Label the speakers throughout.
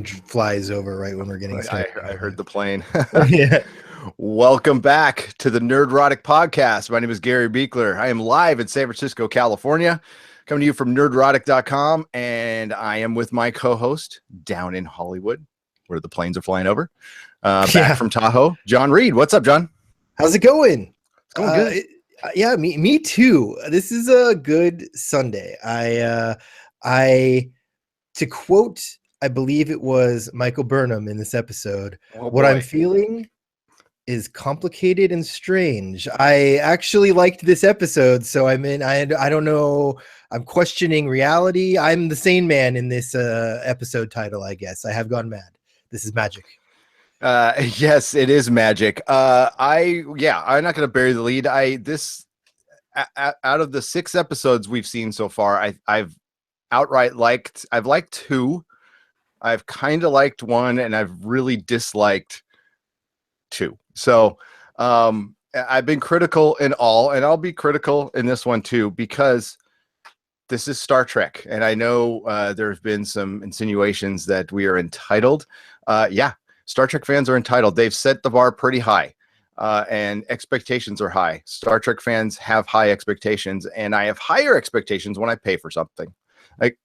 Speaker 1: flies over right when we're getting started.
Speaker 2: I heard the plane.
Speaker 1: Yeah.
Speaker 2: Welcome back to the Nerdrotic Podcast. My name is Gary Buechler. I am live in San Francisco, California, coming to you from nerdrotic.com, and I am with my co-host down in Hollywood, where the planes are flying over. Back from Tahoe, Jon Reed. What's up, John?
Speaker 1: How's it going?
Speaker 2: It's going good.
Speaker 1: Yeah, me too. This is a good Sunday. To quote, I believe it was Michael Burnham in this episode. What I'm feeling is complicated and strange. I actually liked this episode, so I don't know. I'm questioning reality. I'm the sane man in this episode title, I guess. I have gone mad. This is magic.
Speaker 2: Yes, it is magic. I'm not going to bury the lead. Out of the 6 episodes we've seen so far, I've liked 2. I've kind of liked 1, and I've really disliked 2. So I've been critical in all, and I'll be critical in this one too, because this is Star Trek, and I know there have been some insinuations that we are entitled. Star Trek fans are entitled. They've set the bar pretty high, and expectations are high. Star Trek fans have high expectations, and I have higher expectations when I pay for something.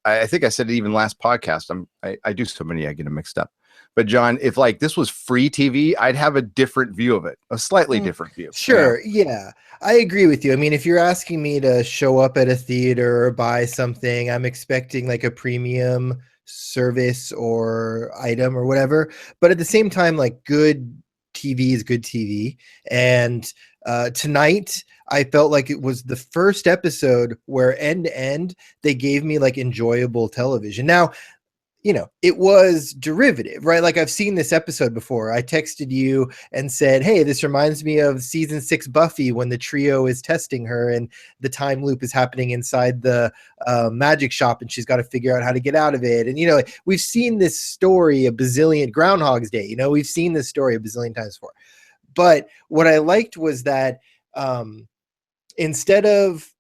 Speaker 2: I think I said it even last podcast. I do so many, I get them mixed up. But John, if this was free TV, I'd have a different view of it, a slightly different view.
Speaker 1: Sure, yeah, I agree with you. I mean, if you're asking me to show up at a theater or buy something, I'm expecting like a premium service or item or whatever. But at the same time, like, good TV is good TV. And tonight, I felt like it was the first episode where end to end they gave me like enjoyable television. Now, it was derivative, right? Like, I've seen this episode before. I texted you and said, hey, this reminds me of season 6 Buffy, when the trio is testing her and the time loop is happening inside the magic shop and she's got to figure out how to get out of it. And, we've seen this story a bazillion, Groundhog's Day, we've seen this story a bazillion times before. But what I liked was that instead of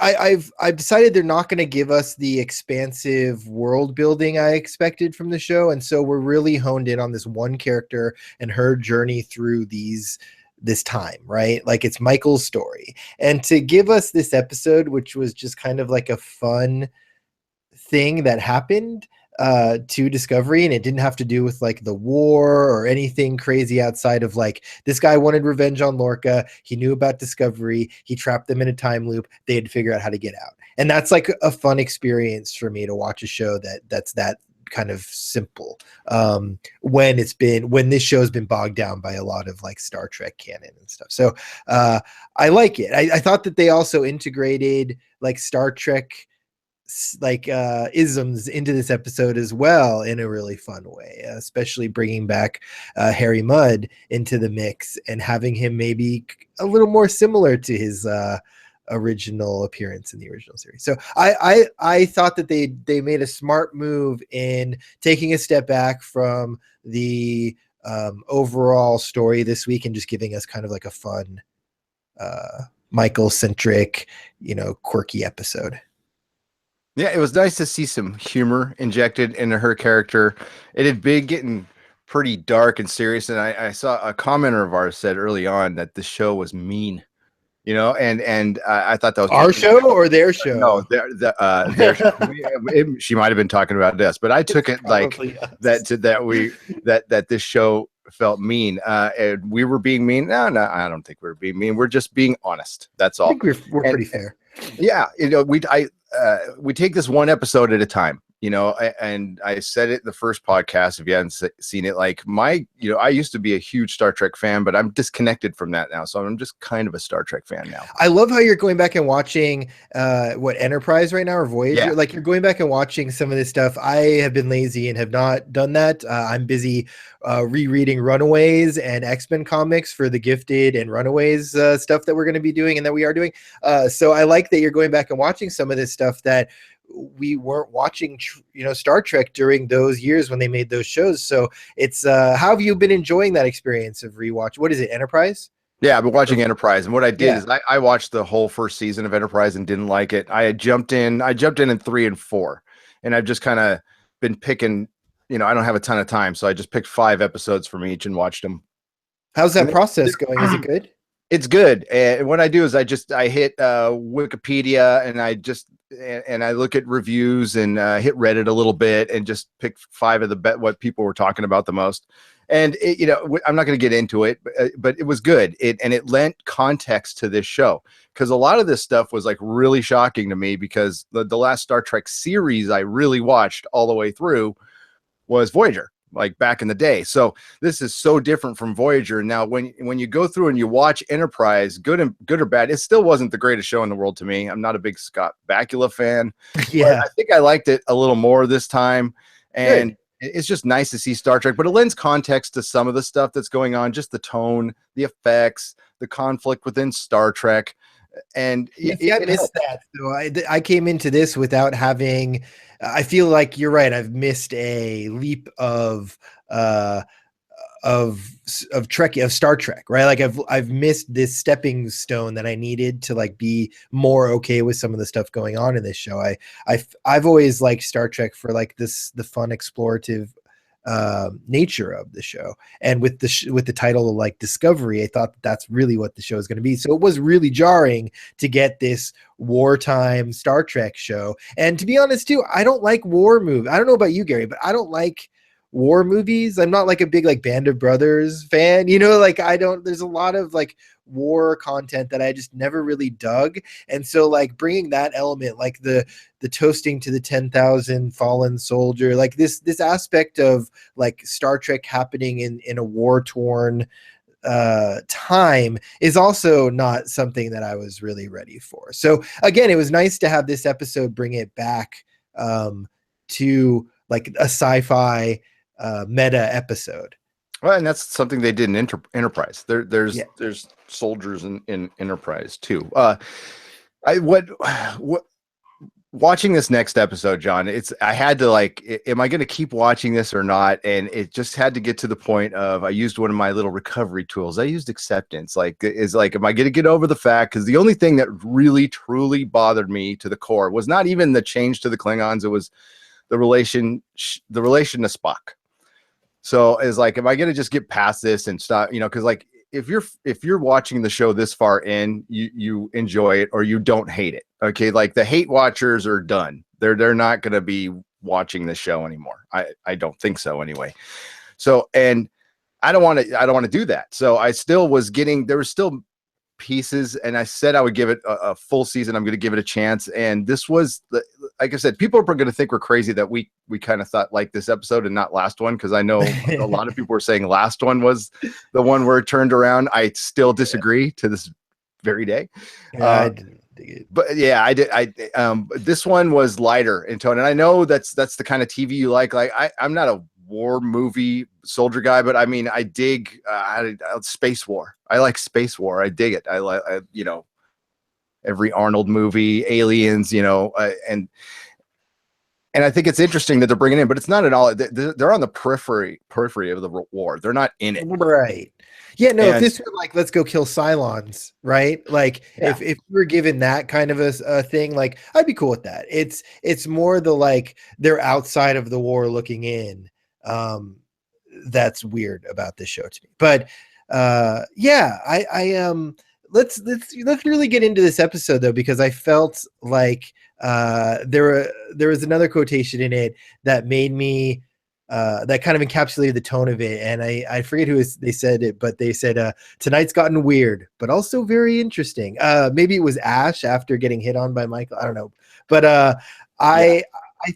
Speaker 1: I've decided they're not going to give us the expansive world building I expected from the show, and so we're really honed in on this one character and her journey through this time, right? Like, it's Michael's story, and to give us this episode, which was just kind of like a fun thing that happened to Discovery, and it didn't have to do with like the war or anything crazy outside of like, this guy wanted revenge on Lorca, he knew about Discovery, he trapped them in a time loop, they had to figure out how to get out. And that's like a fun experience for me to watch a show that's that kind of simple, when this show's been bogged down by a lot of like Star Trek canon and stuff. So I like it. I thought that they also integrated like Star Trek isms into this episode as well in a really fun way, especially bringing back Harry Mudd into the mix and having him maybe a little more similar to his original appearance in the original series. So I thought that they made a smart move in taking a step back from the overall story this week and just giving us kind of like a fun Michael-centric, quirky episode.
Speaker 2: Yeah, it was nice to see some humor injected into her character. It had been getting pretty dark and serious, and I saw a commenter of ours said early on that the show was mean, and I thought that was
Speaker 1: our show or their show.
Speaker 2: No, their show. She might have been talking about this, but I took it like that this show felt mean, and we were being mean. No, I don't think we were being mean. We're just being honest. That's all.
Speaker 1: I think we're pretty fair.
Speaker 2: Yeah, we take this one episode at a time, and I said it in the first podcast, if you haven't seen it, like I used to be a huge Star Trek fan, but I'm disconnected from that now. So I'm just kind of a Star Trek fan now.
Speaker 1: I love how you're going back and watching Enterprise right now, or Voyager. Yeah. Like, you're going back and watching some of this stuff. I have been lazy and have not done that. I'm busy rereading Runaways and X-Men comics for the Gifted and Runaways stuff that we're going to be doing and that we are doing. So I like that you're going back and watching some of this stuff that we weren't watching, Star Trek during those years when they made those shows. So it's how have you been enjoying that experience of rewatch? What is it, Enterprise?
Speaker 2: Yeah, I've been watching Enterprise, and what I did is I watched the whole first season of Enterprise and didn't like it. I jumped in 3 and 4, and I've just kind of been picking I don't have a ton of time, so I just picked 5 episodes from each and watched them.
Speaker 1: How's that
Speaker 2: And
Speaker 1: process going? Is it good?
Speaker 2: it's good. And what I do is I hit Wikipedia, and I look at reviews, and hit Reddit a little bit, and just pick 5 of what people were talking about the most. And I'm not going to get into it, but it was good. It lent context to this show, because a lot of this stuff was like really shocking to me, because the last Star Trek series I really watched all the way through was Voyager, like back in the day. So this is so different from Voyager. Now, when you go through and you watch Enterprise, good or bad, it still wasn't the greatest show in the world to me. I'm not a big Scott Bakula fan, but
Speaker 1: Yeah.
Speaker 2: I think I liked it a little more this time. And
Speaker 1: Good.
Speaker 2: it's just nice to see Star Trek, but it lends context to some of the stuff that's going on, just the tone, the effects, the conflict within Star Trek. And
Speaker 1: Yeah, see, I
Speaker 2: it
Speaker 1: missed
Speaker 2: helped.
Speaker 1: that. So I came into this without having. I feel like you're right. I've missed a leap uh of Trek, of Star Trek, right? Like I've missed this stepping stone that I needed to like be more okay with some of the stuff going on in this show. I've always liked Star Trek for like the fun explorative nature of the show, and with the title of like Discovery, I thought that's really what the show is going to be. So it was really jarring to get this wartime Star Trek show. And to be honest too, I don't like war movies. I don't know about you, Gary, but I don't like war movies. I'm not like a big like Band of Brothers fan, like I don't, there's a lot of like war content that I just never really dug. And so like bringing that element, like the toasting to the 10,000 fallen soldier, like this aspect of like Star Trek happening in a war torn time, is also not something that I was really ready for. So again, it was nice to have this episode bring it back to like a sci-fi meta episode.
Speaker 2: Well, and that's something they did in Enterprise. There's
Speaker 1: Yeah.
Speaker 2: there's soldiers in Enterprise too. What watching this next episode, John, I had to like, am I going to keep watching this or not? And it just had to get to the point of, I used one of my little recovery tools. I used acceptance. Like, am I going to get over the fact? Because the only thing that really truly bothered me to the core was not even the change to the Klingons. It was the relation to Spock. So it's like, am I going to just get past this and stop? Because like, if you're watching the show this far in, you enjoy it or you don't hate it. Okay, like the hate watchers are done. They're not going to be watching the show anymore. I don't think so anyway. So, and I don't want to do that. So I still was getting, there was still pieces, and I said I would give it a full season. I'm going to give it a chance. And this was, like I said, people are going to think we're crazy that we kind of thought like this episode and not last one, because I know a lot of people were saying last one was the one where it turned around. I still disagree to this very day.
Speaker 1: I didn't dig it.
Speaker 2: But yeah, I did. This one was lighter in tone, and I know that's the kind of TV you like. Like I'm not a war movie soldier guy, but I mean, I dig space war. I like space war. I dig it. I like, every Arnold movie, Aliens, and I think it's interesting that they're bringing in, but it's not at all. They're on the periphery of the war. They're not in it.
Speaker 1: Right. Yeah, no, if
Speaker 2: And
Speaker 1: this were like, let's go kill Cylons, right? Like
Speaker 2: Yeah.
Speaker 1: if we were given that kind of a thing, like I'd be cool with that. It's more the like they're outside of the war looking in. That's weird about this show to me. But yeah, I let's really get into this episode though, because I felt like there was another quotation in it that made me that kind of encapsulated the tone of it, and I forget who they said it, but they said tonight's gotten weird but also very interesting. Maybe it was Ash after getting hit on by Michael, I don't know, but I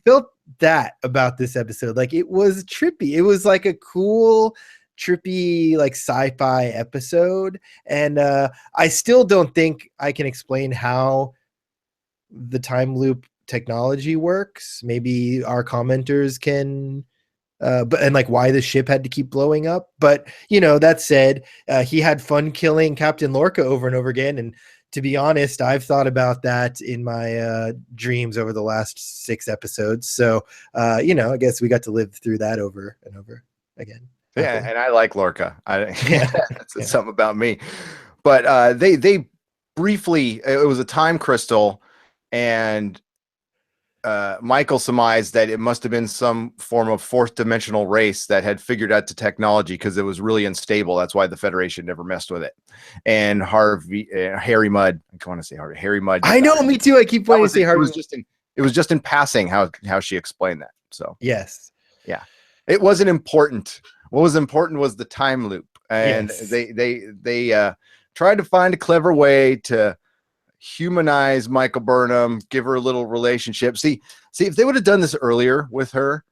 Speaker 1: felt that about this episode. Like it was trippy. It was like a cool trippy like sci-fi episode, and I still don't think I can explain how the time loop technology works. Maybe our commenters can, but and like why the ship had to keep blowing up. But that said, he had fun killing Captain Lorca over and over again, and to be honest, I've thought about that in my dreams over the last 6 episodes. So I guess we got to live through that over and over again.
Speaker 2: Yeah, and I like Lorca.
Speaker 1: Yeah.
Speaker 2: That's something about me. But they briefly, it was a time crystal, and Michael surmised that it must have been some form of fourth dimensional race that had figured out the technology because it was really unstable. That's why the Federation never messed with it. And Harry Mudd, I want to say Harry Mudd.
Speaker 1: I know, me too. I keep wanting to say Harvey.
Speaker 2: It was just in passing how she explained that. So
Speaker 1: yes,
Speaker 2: yeah, it wasn't important. What was important was the time loop, and
Speaker 1: yes.
Speaker 2: they tried to find a clever way to humanize Michael Burnham, give her a little relationship. See if they would have done this earlier with her,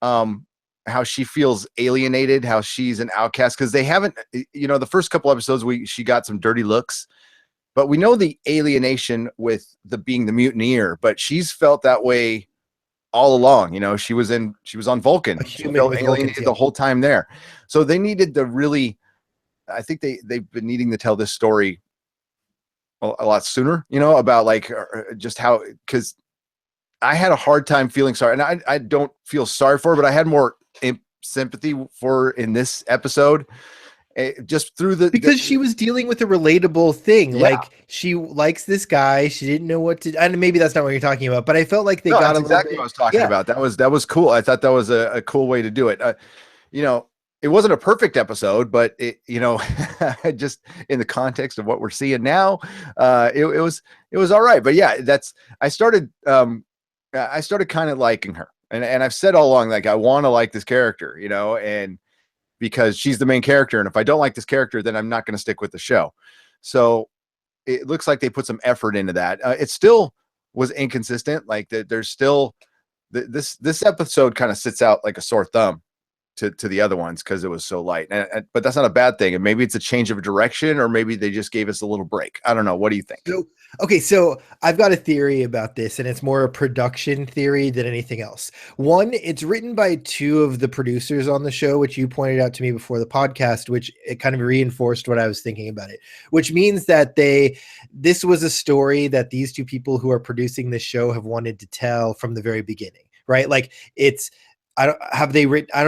Speaker 2: how she feels alienated, how she's an outcast, because they haven't, the first couple episodes she got some dirty looks, but we know the alienation with being the mutineer, but she's felt that way all along. She was on Vulcan. She felt alienated the whole time there. So they needed to really, I think they've been needing to tell this story a lot sooner, about like just how, because I had a hard time feeling sorry, and I don't feel sorry for her, but I had more sympathy for her in this episode, just through
Speaker 1: because she was dealing with a relatable thing.
Speaker 2: Yeah.
Speaker 1: Like, she likes this guy, she didn't know what to, and maybe that's not what you're talking about, but I felt like
Speaker 2: that's exactly what I was talking about. That was cool. I thought that was a cool way to do it. It wasn't a perfect episode, but it, just in the context of what we're seeing now, it was all right. But yeah, I started kind of liking her, and I've said all along, like, I want to like this character, and because she's the main character, and if I don't like this character, then I'm not going to stick with the show. So it looks like they put some effort into that. It still was inconsistent. Like there's still this episode kind of sits out like a sore thumb to the other ones because it was so light, but that's not a bad thing. And maybe it's a change of direction, or maybe they just gave us a little break. I don't know. What do you think?
Speaker 1: So I've got a theory about this, and it's more a production theory than anything else. One, it's written by two of the producers on the show, which you pointed out to me before the podcast, which it kind of reinforced what I was thinking about it, which means that this was a story that these two people who are producing this show have wanted to tell from the very beginning, right? Like, I don't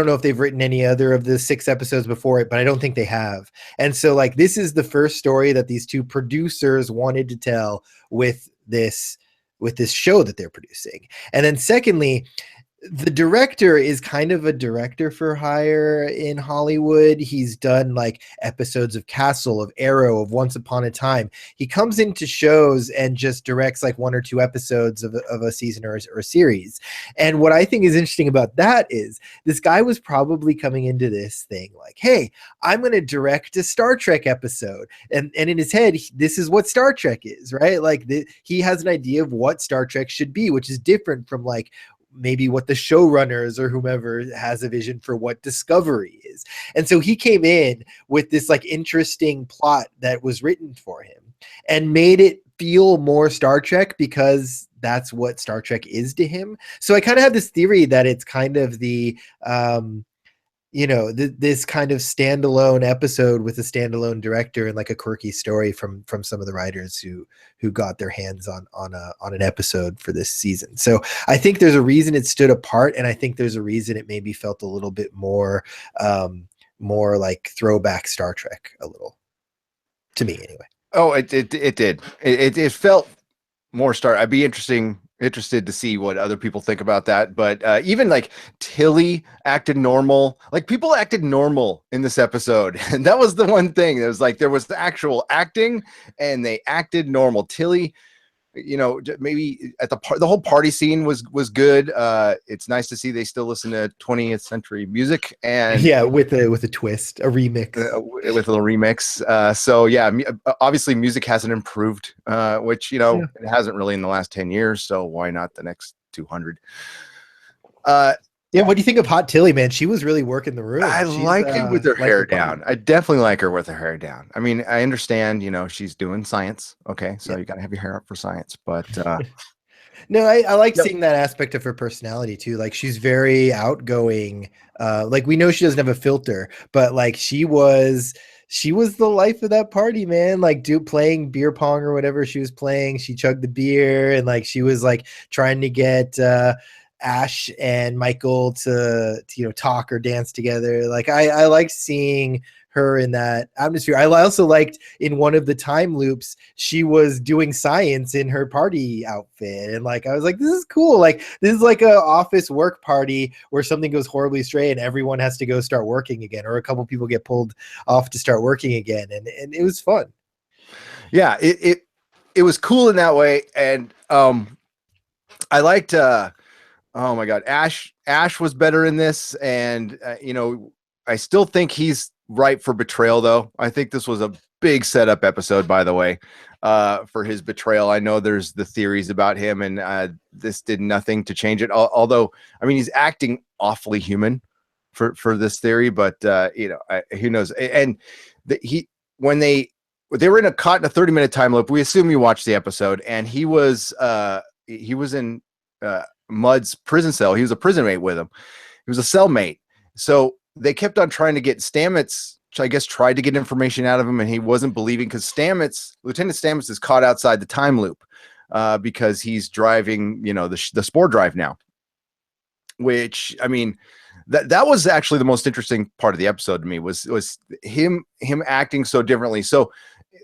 Speaker 1: know if they've written any other of the 6 episodes before it, but I don't think they have. And so, like, this is the first story that these two producers wanted to tell with this show that they're producing. And then secondly, the director is kind of a director for hire in Hollywood. He's done like episodes of Castle, of Arrow, of Once Upon a Time. He comes into shows and just directs like 1 or 2 episodes of a season or a series. And what I think is interesting about that is this guy was probably coming into this thing like, hey, I'm going to direct a Star Trek episode. And in his head, this is what Star Trek is, right? Like he has an idea of what Star Trek should be, which is different from like maybe what the showrunners or whomever has a vision for what Discovery is. And so he came in with this like interesting plot that was written for him and made it feel more Star Trek because that's what Star Trek is to him. So I kind of have this theory that it's kind of the this kind of standalone episode with a standalone director and like a quirky story from some of the writers who got their hands on an episode for this season. So I think there's a reason it stood apart, and I think there's a reason it maybe felt a little bit more like throwback Star Trek, a little, to me anyway.
Speaker 2: Oh, it did. It felt more Star. I'd be interested to see what other people think about that. But even like Tilly acted normal. Like, people acted normal in this episode, and that was the one thing. It was like there was the actual acting, and they acted normal. Tilly, maybe at the whole party scene was good. It's nice to see they still listen to 20th century music, and
Speaker 1: with a twist, a remix,
Speaker 2: with a little remix. So yeah, obviously music hasn't improved, which it hasn't really in the last 10 years. So why not the next 200?
Speaker 1: Yeah, what do you think of Hot Tilly, man? She was really working the room.
Speaker 2: I like it with her hair down. I definitely like her with her hair down. I mean, I understand, she's doing science. Okay, so you got to have your hair up for science. But
Speaker 1: no, I like seeing that aspect of her personality too. Like, she's very outgoing. Like, we know she doesn't have a filter, but like she was the life of that party, man. Like, playing beer pong or whatever she was playing. She chugged the beer, and like she was like trying to get Ash and Michael to talk or dance together. Like, I like seeing her in that atmosphere. I also liked in one of the time loops, she was doing science in her party outfit. And like, I was like, this is cool. Like, this is like a office work party where something goes horribly astray and everyone has to go start working again, or a couple people get pulled off to start working again. And it was fun.
Speaker 2: Yeah, it was cool in that way. And I liked oh my god, Ash was better in this. And you know, I still think he's right for betrayal, though. I think this was a big setup episode, by the way, for his betrayal. I know there's the theories about him, and this did nothing to change it. Although, I mean, he's acting awfully human for this theory, but you know, who knows? And when they were in a 30-minute time loop. We assume you watched the episode, and he was in Mudd's prison cell. He was a prison mate with him. He was a cellmate. So they kept on trying to get Stamets, I guess, tried to get information out of him, and he wasn't believing, because Lieutenant Stamets is caught outside the time loop because he's driving, you know, the spore drive now. Which, I mean, that was actually the most interesting part of the episode to me, was him acting so differently. So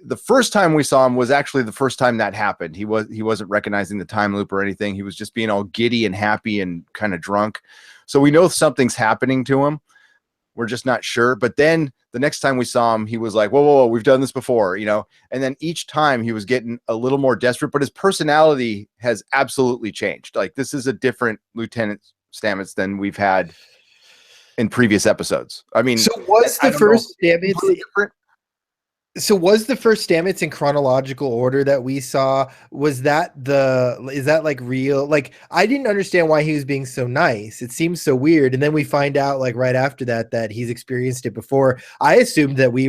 Speaker 2: the first time we saw him was actually the first time that happened. He wasn't recognizing the time loop or anything. He was just being all giddy and happy and kind of drunk. So we know something's happening to him. We're just not sure. But then the next time we saw him, he was like, whoa, we've done this before, you know? And then each time he was getting a little more desperate, but his personality has absolutely changed. Like, this is a different Lieutenant Stamets than we've had in previous episodes. I mean,
Speaker 1: so was the first Stamets? So was the first Stamets in chronological order that we saw? Is that like real? Like, I didn't understand why he was being so nice. It seems so weird. And then we find out like right after that he's experienced it before. I assumed that we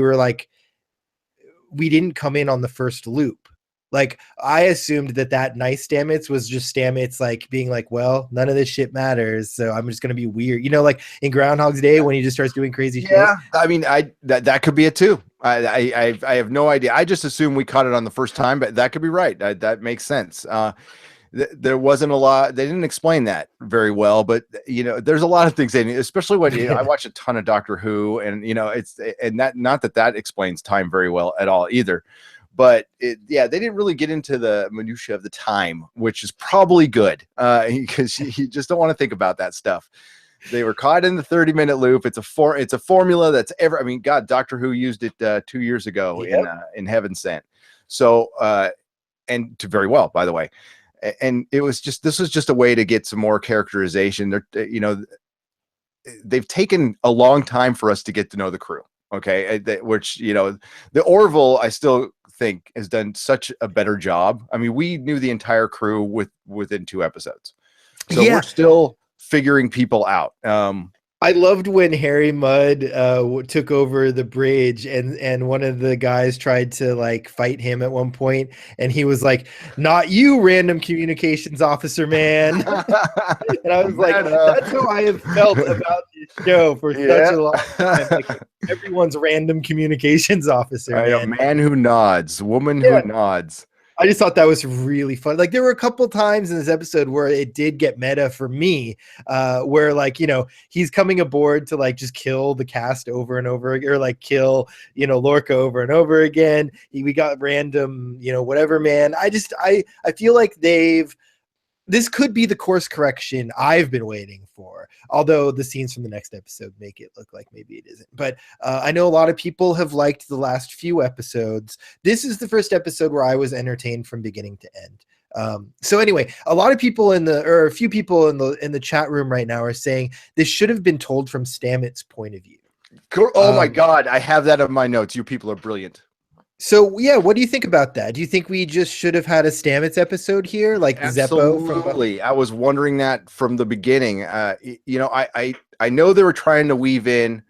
Speaker 1: didn't come in on the first loop. Like, I assumed that nice Stamets was just Stamets like being like, well, none of this shit matters, so I'm just gonna be weird. You know, like in Groundhog's Day when he just starts doing crazy shit.
Speaker 2: Yeah, I mean, that could be it too. I have no idea. I just assume we caught it on the first time, but that could be right. That makes sense. There wasn't a lot. They didn't explain that very well, but you know, there's a lot of things in it, especially when I watch a ton of Doctor Who, and you know, not that explains time very well at all either. But they didn't really get into the minutia of the time, which is probably good because you just don't want to think about that stuff. They were caught in the 30-minute loop. It's a formula that's I mean, God, Doctor Who used it 2 years ago in Heaven Sent. So and very well, by the way. And this was just a way to get some more characterization. You know, they've taken a long time for us to get to know the crew. Okay, which, you know, the Orville, I still think, has done such a better job. I mean, we knew the entire crew within 2 episodes, so we're still figuring people out.
Speaker 1: I loved when Harry Mudd took over the bridge, and one of the guys tried to like fight him at one point, and he was like, "Not you, random communications officer, man." And I was like, "That's how I have felt about this show for such a long time. Like, everyone's random communications officer, man.
Speaker 2: Man who nods, woman who nods."
Speaker 1: I just thought that was really fun. Like, there were a couple times in this episode where it did get meta for me, where like, you know, he's coming aboard to like just kill the cast over and over again, or like kill, you know, Lorca over and over again. We got random, you know, whatever, man. I feel like this could be the course correction I've been waiting for, although the scenes from the next episode make it look like maybe it isn't. But I know a lot of people have liked the last few episodes. This is the first episode where I was entertained from beginning to end. So anyway, a lot of people a few people in the chat room right now are saying this should have been told from Stamets' point of view.
Speaker 2: Oh my God, I have that on my notes. You people are brilliant.
Speaker 1: So yeah, what do you think about that? Do you think we just should have had a Stamets episode here, like
Speaker 2: Absolutely.
Speaker 1: Zeppo?
Speaker 2: I was wondering that from the beginning. You know, I know they were trying to weave in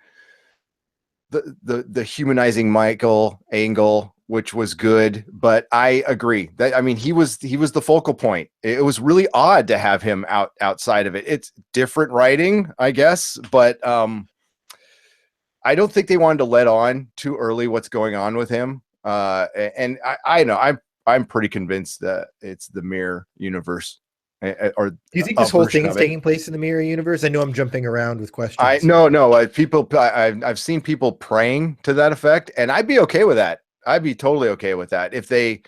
Speaker 2: the humanizing Michael angle, which was good, but I agree that, I mean, he was the focal point. It was really odd to have him outside of it. It's different writing, I guess, but I don't think they wanted to let on too early what's going on with him. And I know I'm pretty convinced that it's the mirror universe, or
Speaker 1: Do you think
Speaker 2: a
Speaker 1: this whole
Speaker 2: version
Speaker 1: thing is
Speaker 2: of it.
Speaker 1: taking place in the mirror universe? I know I'm jumping around with questions.
Speaker 2: I've seen people praying to that effect, and I'd be okay with that. I'd be totally okay with that if they.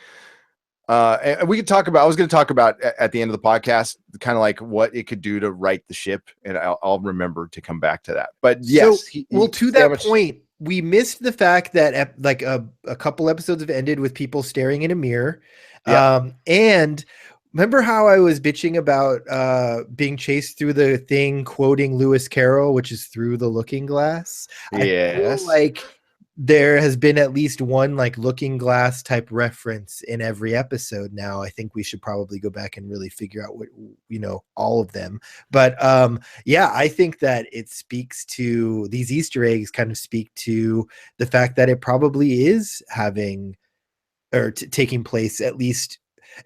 Speaker 2: And we could talk about. I was going to talk about at the end of the podcast, kind of like what it could do to right the ship, and I'll remember to come back to that. But yes,
Speaker 1: to that point, we missed the fact that like a couple episodes have ended with people staring in a mirror, and remember how I was bitching about being chased through the thing, quoting Lewis Carroll, which is through the looking glass.
Speaker 2: Yes.
Speaker 1: I feel like there has been at least one like looking glass type reference in every episode now. I think we should probably go back and really figure out what, all of them. But yeah, I think that it speaks to these Easter eggs kind of speak to the fact that it probably is having or taking place, at least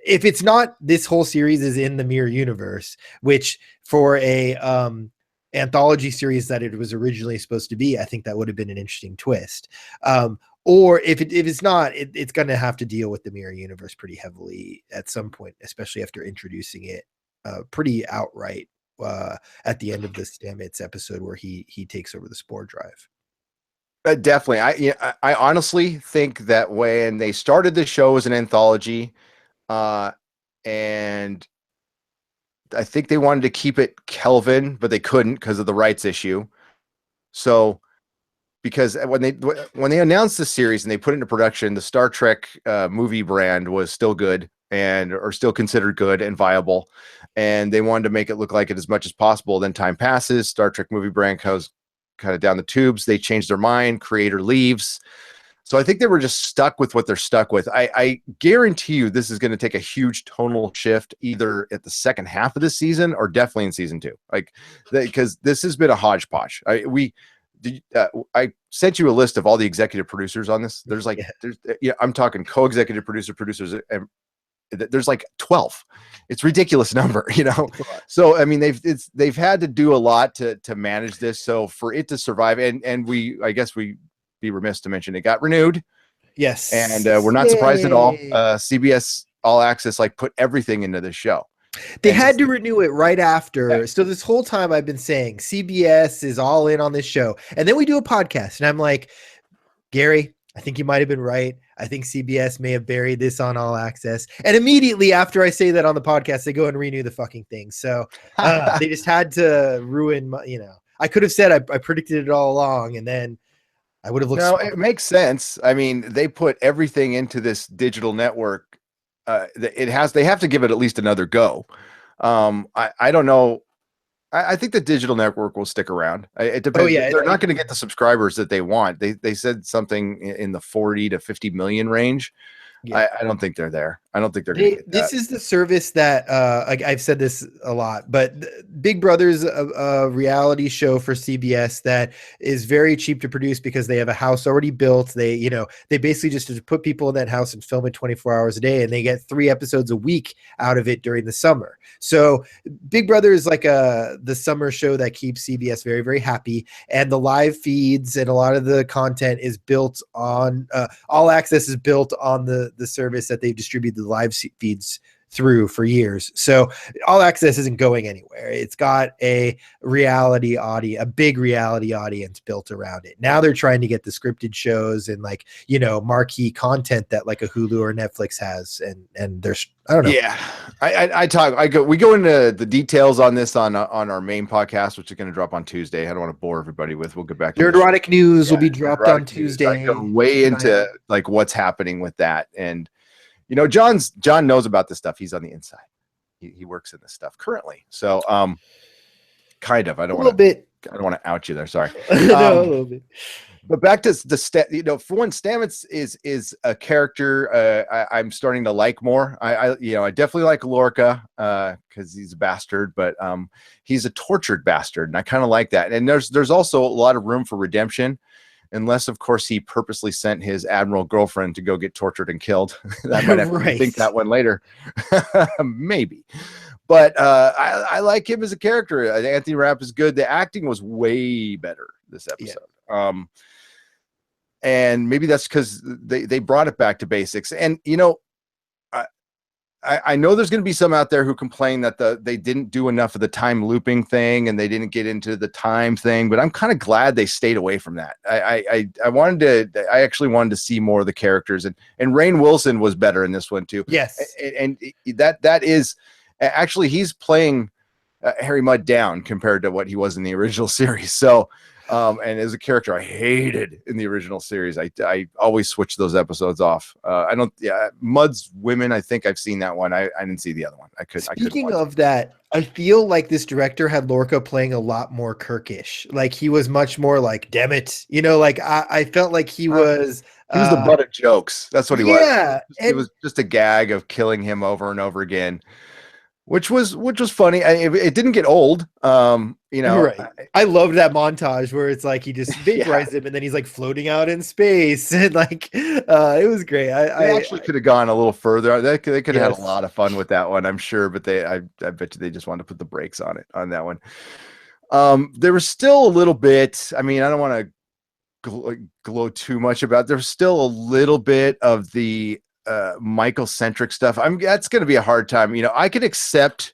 Speaker 1: if it's not this whole series is in the mirror universe, which for a anthology series that it was originally supposed to be, I think that would have been an interesting twist. Or if it's not, it's going to have to deal with the mirror universe pretty heavily at some point, especially after introducing it pretty outright at the end of the Stamets episode where he takes over the spore drive.
Speaker 2: Definitely. I honestly think that when they started the show as an anthology, and I think they wanted to keep it Kelvin, but they couldn't because of the rights issue. So, because when they announced the series and they put it into production, the Star Trek movie brand was still good or still considered good and viable, and they wanted to make it look like it as much as possible. Then time passes, Star Trek movie brand goes kind of down the tubes. They change their mind. Creator leaves. So I think they were just stuck with what they're stuck with. I guarantee you this is going to take a huge tonal shift either at the second half of the season or definitely in season 2. Because this has been a hodgepodge. I sent you a list of all the executive producers on this. I'm talking co-executive producers, and there's like 12. It's a ridiculous number, So I mean, they've had to do a lot to manage this. So for it to survive, and I guess we be remiss to mention it got renewed.
Speaker 1: Yes,
Speaker 2: and we're not surprised at all. CBS All Access put everything into this show.
Speaker 1: They had to renew it right after. So this whole time I've been saying CBS is all in on this show, and then we do a podcast, and I'm like, Gary, I think you might have been right. I think CBS may have buried this on All Access. And immediately after I say that on the podcast, they go and renew the fucking thing. So they just had to ruin my, I could have said I predicted it all along, and then I would have looked.
Speaker 2: No, it makes sense. I mean, they put everything into this digital network. They have to give it at least another go. I don't know. I think the digital network will stick around. It depends. Oh, yeah, they're not going to get the subscribers that they want. They said something in the 40 to 50 million range. Yeah. I don't think they're there. I don't think they're going to get that.
Speaker 1: This is the service that I've said this a lot, but Big Brother's a reality show for CBS that is very cheap to produce because they have a house already built. They basically just put people in that house and film it 24 hours a day, and they get 3 episodes a week out of it during the summer. So Big Brother is like the summer show that keeps CBS very, very happy, and the live feeds and a lot of the content is built on All Access is built on the service that they've distributed the live feeds through for years. So All Access isn't going anywhere. It's got a big reality audience built around it. Now they're trying to get the scripted shows and marquee content that like a Hulu or Netflix has. And there's, I don't know.
Speaker 2: Yeah. We go into the details on this on our main podcast, which is going to drop on Tuesday. I don't want to bore everybody with, we'll get back to
Speaker 1: Nerdrotic news will be dropped on Tuesday.
Speaker 2: I go way into what's happening with that. And Jon knows about this stuff. He's on the inside. He works in this stuff currently. So, kind of. I don't want to out you there. Sorry.
Speaker 1: No, a little bit.
Speaker 2: But back to for one, Stamets is a character I'm starting to like more. I definitely like Lorca because he's a bastard, but he's a tortured bastard, and I kind of like that. And there's also a lot of room for redemption. Unless, of course, he purposely sent his admiral girlfriend to go get tortured and killed. I might have to think that one later. Maybe. But I like him as a character. Anthony Rapp is good. The acting was way better this episode. Yeah. And maybe that's because they brought it back to basics. And, I know there's going to be some out there who complain that they didn't do enough of the time looping thing and they didn't get into the time thing, but I'm kind of glad they stayed away from that. I actually wanted to see more of the characters, and Rainn Wilson was better in this one too.
Speaker 1: Yes.
Speaker 2: And that is actually, he's playing Harry Mudd down compared to what he was in the original series. So, and as a character I hated in the original series, I always switch those episodes off. Mudd's Women, I think I've seen that one. I didn't see the other one.
Speaker 1: Speaking of that, I feel like this director had Lorca playing a lot more Kirkish. Like he was much more like, damn it. Like I felt like he was
Speaker 2: the butt of jokes. That's what he was.
Speaker 1: Yeah.
Speaker 2: It was just a gag of killing him over and over again. Which was funny. It didn't get old.
Speaker 1: Right. I loved that montage where it's like he just vaporized him and then he's like floating out in space, and like it was great. I
Speaker 2: actually could have gone a little further. They could have had a lot of fun with that one, I'm sure, but I bet you they just wanted to put the brakes on that one. There was still a little bit. I mean, I don't want to glow too much about. There's still a little bit of the Michael centric stuff. That's going to be a hard time. I could accept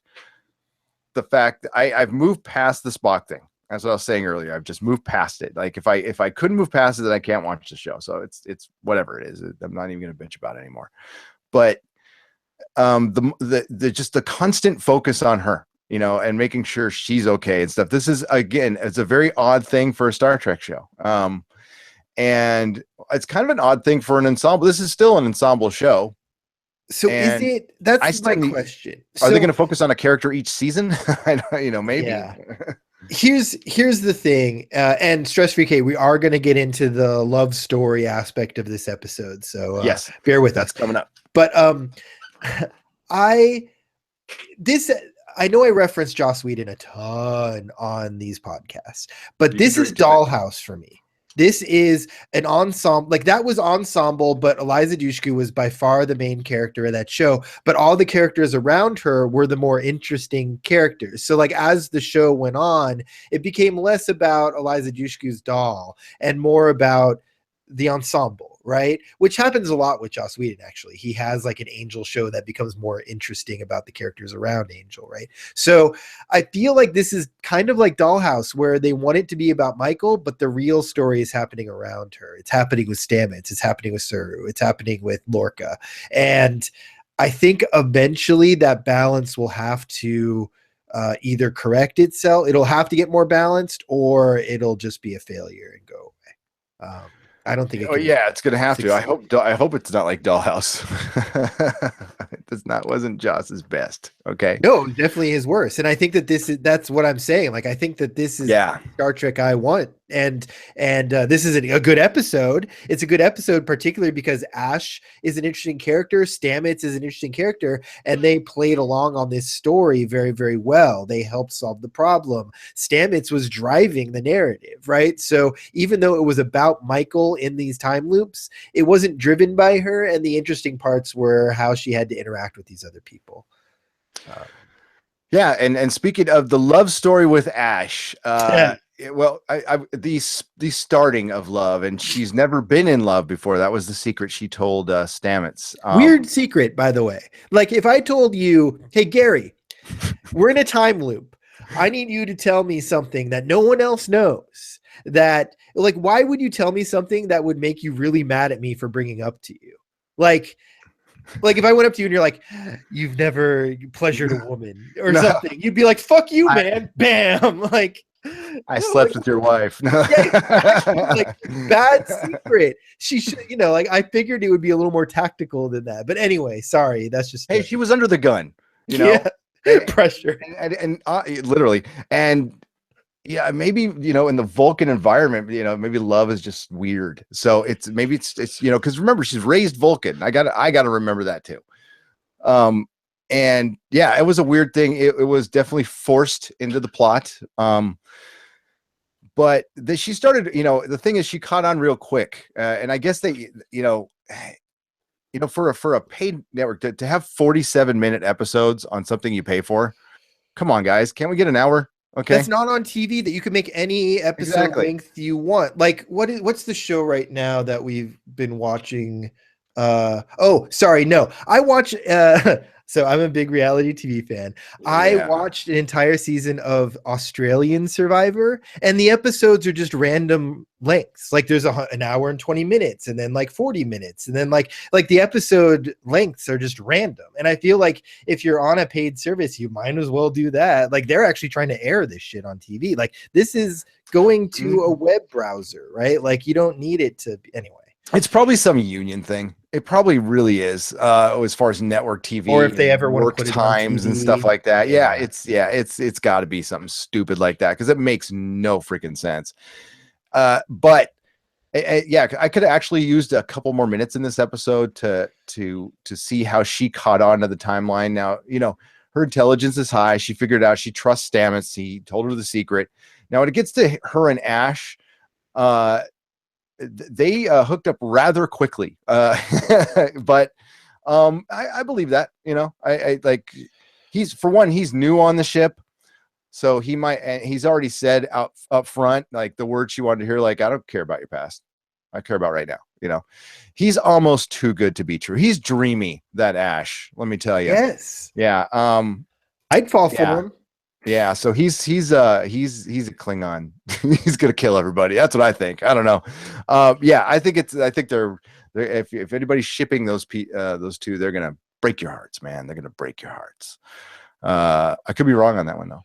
Speaker 2: the fact that I've moved past the Spock thing. That's what I was saying earlier. I've just moved past it. Like if I couldn't move past it, then I can't watch the show. So it's whatever it is. I'm not even going to bitch about it anymore. But the just the constant focus on her, and making sure she's okay and stuff. This is, again, it's a very odd thing for a Star Trek show. And it's kind of an odd thing for an ensemble. This is still an ensemble show.
Speaker 1: So is it? That's my question.
Speaker 2: Are they going to focus on a character each season? Maybe.
Speaker 1: Yeah. Here's the thing, and stress-free K, we are going to get into the love story aspect of this episode. So
Speaker 2: yes,
Speaker 1: bear with us.
Speaker 2: That's coming up.
Speaker 1: But I know I referenced Joss Whedon a ton on these podcasts, but this is Dollhouse for me. This is an ensemble, like that was ensemble, but Eliza Dushku was by far the main character of that show. But all the characters around her were the more interesting characters. So like as the show went on, it became less about Eliza Dushku's doll and more about the ensemble, right? Which happens a lot with Joss Whedon, actually. He has like an Angel show that becomes more interesting about the characters around Angel, right? So I feel like this is kind of like Dollhouse, where they want it to be about Michael, but the real story is happening around her. It's happening with Stamets. It's happening with Suru. It's happening with Lorca. And I think eventually that balance will have to either correct itself. It'll have to get more balanced, or it'll just be a failure and go away. I don't think it can.
Speaker 2: It's going to have to. I hope it's not like Dollhouse. Wasn't Joss's best. Okay.
Speaker 1: No, definitely his worst. And I think that that's what I'm saying. Like, I think that this is Star Trek I want. And this is a good episode. It's a good episode, particularly because Ash is an interesting character. Stamets is an interesting character, and they played along on this story very, very well. They helped solve the problem. Stamets was driving the narrative, right? So even though it was about Michael in these time loops, it wasn't driven by her. And the interesting parts were how she had to interact with these other people.
Speaker 2: And speaking of the love story with Ash, well, the starting of love, and she's never been in love before. That was the secret she told Stamets.
Speaker 1: Weird secret, by the way. Like if I told you, hey, Gary, we're in a time loop. I need you to tell me something that no one else knows. That, like, why would you tell me something that would make you really mad at me for bringing up to you? Like if I went up to you and you're like, you've never pleasured a woman or something, you'd be like, fuck you, man. Bam. Like,
Speaker 2: I slept with your wife.
Speaker 1: Like, bad secret. She should, like, I figured it would be a little more tactical than that. But anyway, sorry. That's just,
Speaker 2: hey, she was under the gun,
Speaker 1: pressure.
Speaker 2: And literally. And yeah, maybe, in the Vulcan environment, maybe love is just weird. So it's because remember, she's raised Vulcan. I gotta remember that too. And yeah, it was a weird thing. It was definitely forced into the plot. But she started, the thing is, she caught on real quick. And I guess they, for a paid network to have 47-minute episodes on something you pay for. Come on, guys. Can't we get an hour? Okay.
Speaker 1: That's not on TV that you can make any episode length you want. Like what's the show right now that we've been watching Oh, sorry, no. I watch so I'm a big reality TV fan. I
Speaker 2: Yeah.
Speaker 1: watched an entire season of Australian Survivor, and the episodes are just random lengths. Like there's an hour and 20 minutes, and then like 40 minutes, and then like the episode lengths are just random. And I feel like if you're on a paid service, you might as well do that. Like they're actually trying to air this shit on TV. Like this is going to a web browser, right? Like you don't need it to anyway.
Speaker 2: It's probably some union thing. It probably really is. As far as network TV,
Speaker 1: Or if they ever want to
Speaker 2: work
Speaker 1: put it on
Speaker 2: times and
Speaker 1: TV.
Speaker 2: stuff like that.
Speaker 1: Yeah.
Speaker 2: It's got to be something stupid like that because it makes no freaking sense. But yeah, I could have actually used a couple more minutes in this episode to see how she caught on to the timeline. Now, her intelligence is high. She figured out she trusts Stamets. He told her the secret. Now, when it gets to her and Ash, they hooked up rather quickly. But I believe that, I like he's new on the ship. So he might, and he's already said up front, like the words she wanted to hear, like, I don't care about your past. I care about right now. He's almost too good to be true. He's dreamy, that Ash, let me tell you.
Speaker 1: Yes.
Speaker 2: Yeah.
Speaker 1: I'd fall for him.
Speaker 2: Yeah. So he's a Klingon. He's going to kill everybody. That's what I think. I don't know. Yeah, I think they're if anybody's shipping those two, they're going to break your hearts, man. They're going to break your hearts. I could be wrong on that one though.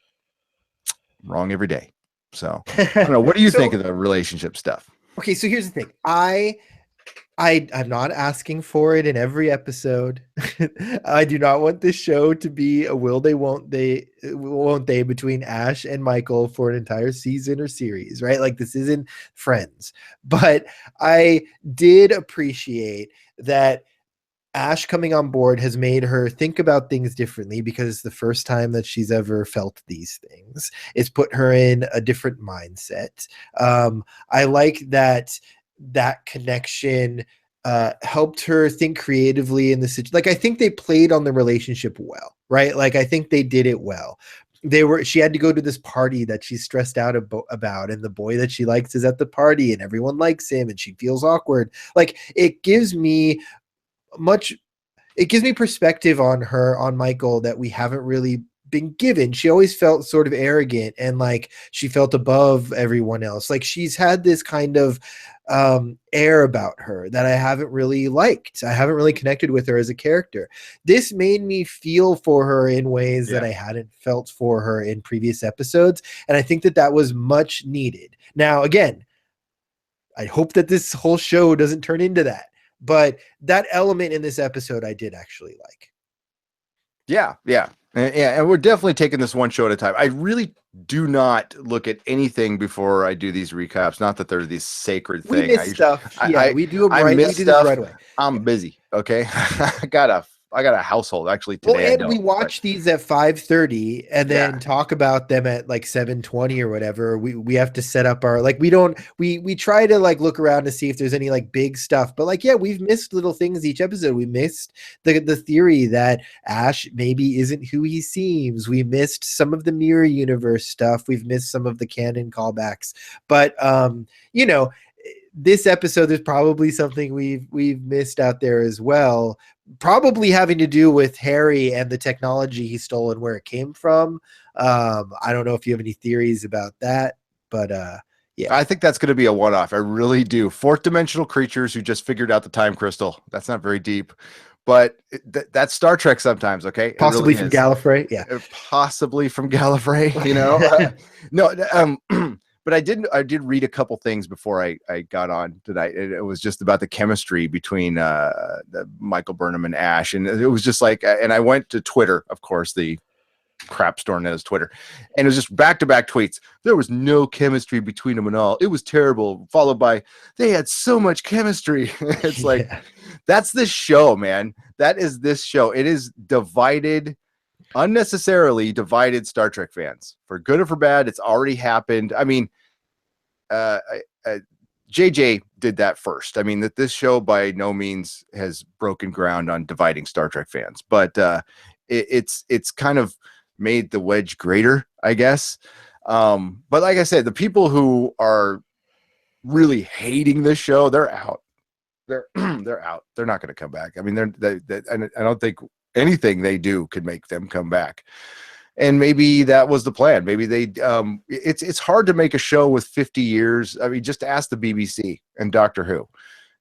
Speaker 2: Wrong every day. So I don't know. What do you think of the relationship stuff?
Speaker 1: Okay, so here's the thing. I'm not asking for it in every episode. I do not want this show to be a will they won't they between Ash and Michael for an entire season or series, right? Like this isn't Friends. But I did appreciate that Ash coming on board has made her think about things differently because it's the first time that she's ever felt these things. It's put her in a different mindset. I like that connection helped her think creatively in the situation. Like I think they played on the relationship well, right? Like I think they did it well. She had to go to this party that she's stressed out about, and the boy that she likes is at the party and everyone likes him and she feels awkward. Like it gives me perspective on Michael that we haven't really been given. She always felt sort of arrogant and like she felt above everyone else. Like she's had this kind of air about her that I haven't really liked. I haven't really connected with her as a character. This made me feel for her in ways that I hadn't felt for her in previous episodes. And I think that was much needed. Now, again, I hope that this whole show doesn't turn into that. But that element in this episode I did actually like.
Speaker 2: Yeah. And we're definitely taking this one show at a time. I really do not look at anything before I do these recaps. Not that they're this sacred thing.
Speaker 1: We miss stuff. We do them right. We do this right away.
Speaker 2: I'm busy. Okay. I got a household actually today.
Speaker 1: Well, and we watch these at 5:30 and then talk about them at like 7:20 or whatever. We have to set up our we try to like look around to see if there's any like big stuff. But like we've missed little things each episode. We missed the theory that Ash maybe isn't who he seems. We missed some of the mirror universe stuff. We've missed some of the canon callbacks. But this episode there's probably something we've missed out there as well. Probably having to do with Harry and the technology he stole and where it came from. I don't know if you have any theories about that, but yeah.
Speaker 2: I think that's going to be a one-off. I really do. Fourth dimensional creatures who just figured out the time crystal. That's not very deep, but that's Star Trek sometimes. Okay.
Speaker 1: Possibly from Gallifrey. Yeah.
Speaker 2: Possibly from Gallifrey, no, but I did read a couple things before I got on tonight. It was just about the chemistry between Michael Burnham and Ash. And it was just like, and I went to Twitter, of course, the crap store knows Twitter. And it was just back-to-back tweets. There was no chemistry between them at all. It was terrible. Followed by, they had so much chemistry. It's like, that's this show, man. That is this show. It is unnecessarily divided Star Trek fans, for good or for bad. It's already happened. I mean, JJ did that first. I mean, that this show by no means has broken ground on dividing Star Trek fans, but it's kind of made the wedge greater, I guess. But like I said, the people who are really hating this show, they're out. they're they're out. They're not going to come back. I mean, I don't think anything they do could make them come back. And maybe that was the plan. Maybe they it's hard to make a show with 50 years. I mean, just ask the BBC and Doctor Who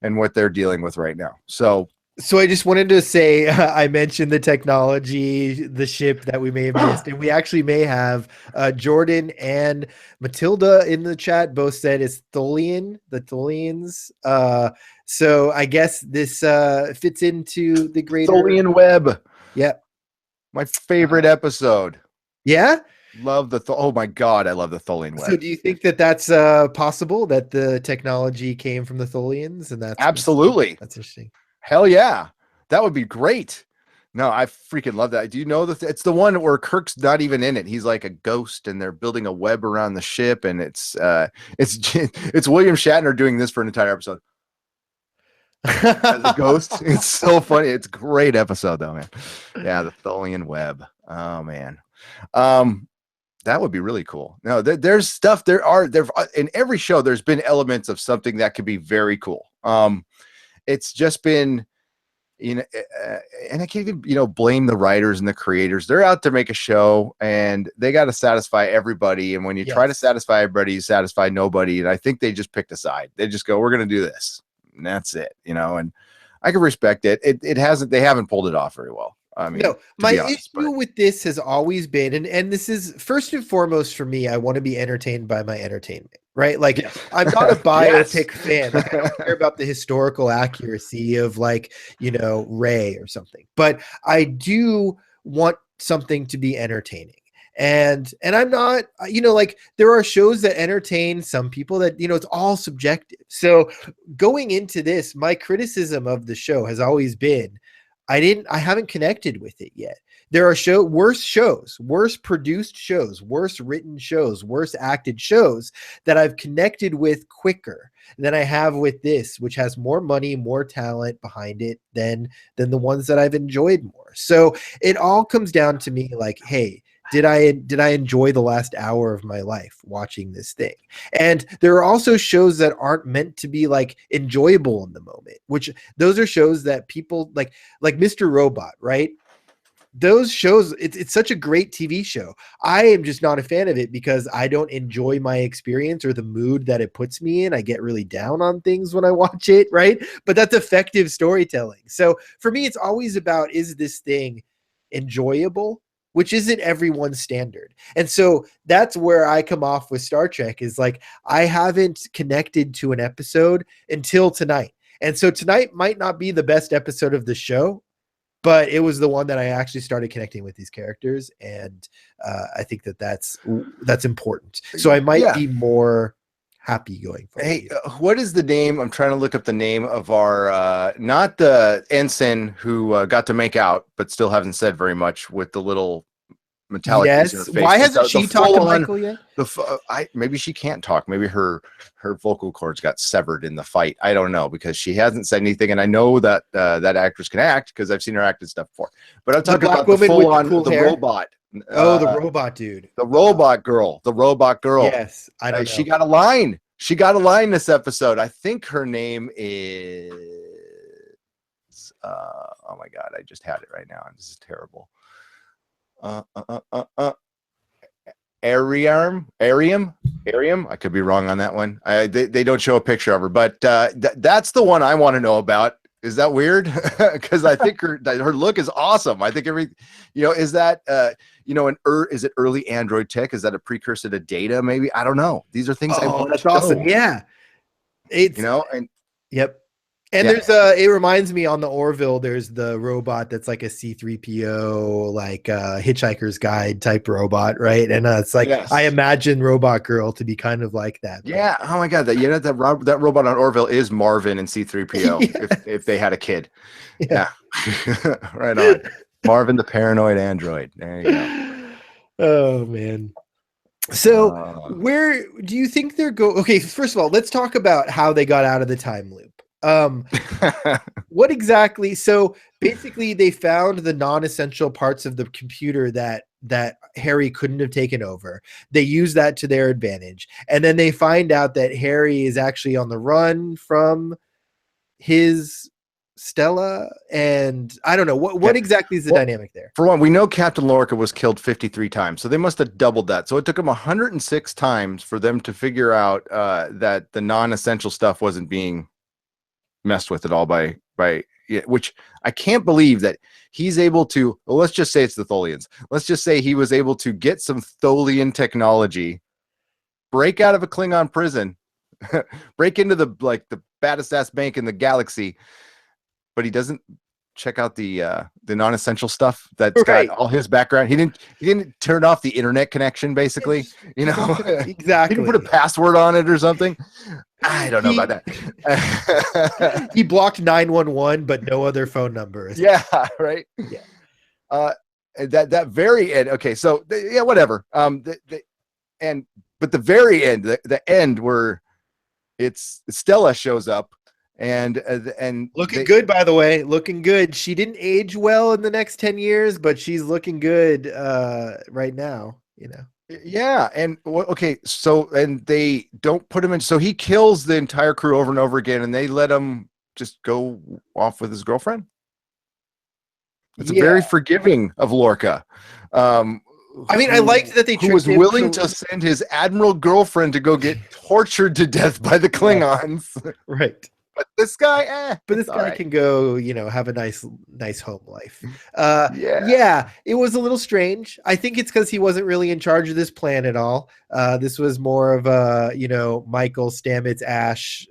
Speaker 2: and what they're dealing with right now. So
Speaker 1: I just wanted to say, I mentioned the technology, the ship that we may have missed, and we actually may have Jordan and Matilda in the chat both said it's Tholian, the Tholians. So I guess this fits into the greater
Speaker 2: Tholian Web.
Speaker 1: Yeah.
Speaker 2: My favorite episode.
Speaker 1: Yeah?
Speaker 2: Love oh my God, I love the Tholian Web.
Speaker 1: So do you think that that's possible, that the technology came from the Tholians? And that's
Speaker 2: absolutely.
Speaker 1: That's interesting.
Speaker 2: Hell yeah. That would be great. No, I freaking love that. Do you know that it's the one where Kirk's not even in it? He's like a ghost and they're building a web around the ship, and it's William Shatner doing this for an entire episode. As a ghost. It's so funny. It's a great episode though, man. Yeah, the Tholian Web. Oh man. That would be really cool. No, there's stuff there in every show there's been elements of something that could be very cool. It's just been, and I can't even, blame the writers and the creators. They're out to make a show and they got to satisfy everybody. And when you try to satisfy everybody, you satisfy nobody. And I think they just picked a side. They just go, we're going to do this. And that's it, and I can respect it. They haven't pulled it off very well. I mean, no,
Speaker 1: my issue with this has always been, and this is first and foremost for me, I want to be entertained by my entertainment, right? Like, I'm not a biopic fan. Like, I don't care about the historical accuracy of Ray or something, but I do want something to be entertaining. And I'm not, there are shows that entertain some people that, it's all subjective. So going into this, my criticism of the show has always been, I haven't connected with it yet. There are worse produced shows, worse written shows, worse acted shows that I've connected with quicker than I have with this, which has more money, more talent behind it than the ones that I've enjoyed more. So it all comes down to me like, hey, did I enjoy the last hour of my life watching this thing? And there are also shows that aren't meant to be like enjoyable in the moment, which those are shows that people like Mr. Robot, right? Those shows, it's such a great TV show. I am just not a fan of it because I don't enjoy my experience or the mood that it puts me in. I get really down on things when I watch it, right? But that's effective storytelling. So for me, it's always about, is this thing enjoyable? Which isn't everyone's standard. And so that's where I come off with Star Trek is like, I haven't connected to an episode until tonight. And so tonight might not be the best episode of the show, but it was the one that I actually started connecting with these characters. And I think that's important. So I might be more happy going forward.
Speaker 2: Hey, what is the name? I'm trying to look up the name of our not the ensign who got to make out but still haven't said very much with the little metallic piece in her face.
Speaker 1: Why hasn't she talked to Michael yet?
Speaker 2: Maybe she can't talk. Maybe her vocal cords got severed in the fight. I don't know, because she hasn't said anything, and I know that that actress can act because I've seen her act in stuff before. But I'm talking about the full on the robot.
Speaker 1: The robot dude.
Speaker 2: The robot girl. The robot girl.
Speaker 1: Yes. I don't know.
Speaker 2: She got a line. She got a line this episode. I think her name is oh my God, I just had it right now. This is terrible. Ariam. I could be wrong on that one. They don't show a picture of her, but that's the one I want to know about. Is that weird? Because I think her look is awesome. I think is that is it early Android tech? Is that a precursor to Data? Maybe, I don't know. These are things I want to know.
Speaker 1: Awesome. Yeah, it's
Speaker 2: and
Speaker 1: yep. And there's it reminds me on the Orville, there's the robot that's like a C-3PO, like Hitchhiker's Guide type robot, right? And it's like, I imagine Robot Girl to be kind of like that.
Speaker 2: Yeah. Oh my God. That robot on Orville is Marvin and C-3PO if they had a kid. Yeah. Right on. Marvin the paranoid android. There you go.
Speaker 1: Oh man. So where do you think they're going? Okay, first of all, let's talk about how they got out of the time loop. What exactly? So basically they found the non-essential parts of the computer that Harry couldn't have taken over. They use that to their advantage, and then they find out that Harry is actually on the run from his Stella, and I don't know what exactly is the dynamic there.
Speaker 2: For one, we know Captain Lorca was killed 53 times, so they must have doubled that. So it took them 106 times for them to figure out that the non-essential stuff wasn't being messed with at all by which I can't believe that he's able to. Well, let's just say it's the Tholians. Let's just say he was able to get some Tholian technology, break out of a Klingon prison, break into the baddest ass bank in the galaxy, but he doesn't check out the non-essential stuff that's got all his background. He didn't turn off the internet connection, basically.
Speaker 1: Exactly.
Speaker 2: He didn't put a password on it or something. I don't know about
Speaker 1: that. He blocked 911, but no other phone numbers.
Speaker 2: Yeah, right.
Speaker 1: Yeah.
Speaker 2: That very end. Okay, so yeah, whatever. But the very end, the end where it's Stella shows up. And
Speaker 1: looking good, by the way, looking good. She didn't age well in the next 10 years, but she's looking good right now,
Speaker 2: Yeah. And okay. So, and they don't put him in. So he kills the entire crew over and over again, and they let him just go off with his girlfriend. It's very forgiving of Lorca.
Speaker 1: I mean, I liked that
Speaker 2: who was willing to send his admiral girlfriend to go get tortured to death by the Klingons.
Speaker 1: Right.
Speaker 2: But this guy,
Speaker 1: can go, have a nice home life. Yeah, it was a little strange. I think it's because he wasn't really in charge of this plan at all. This was more of a, Michael Stamets Ash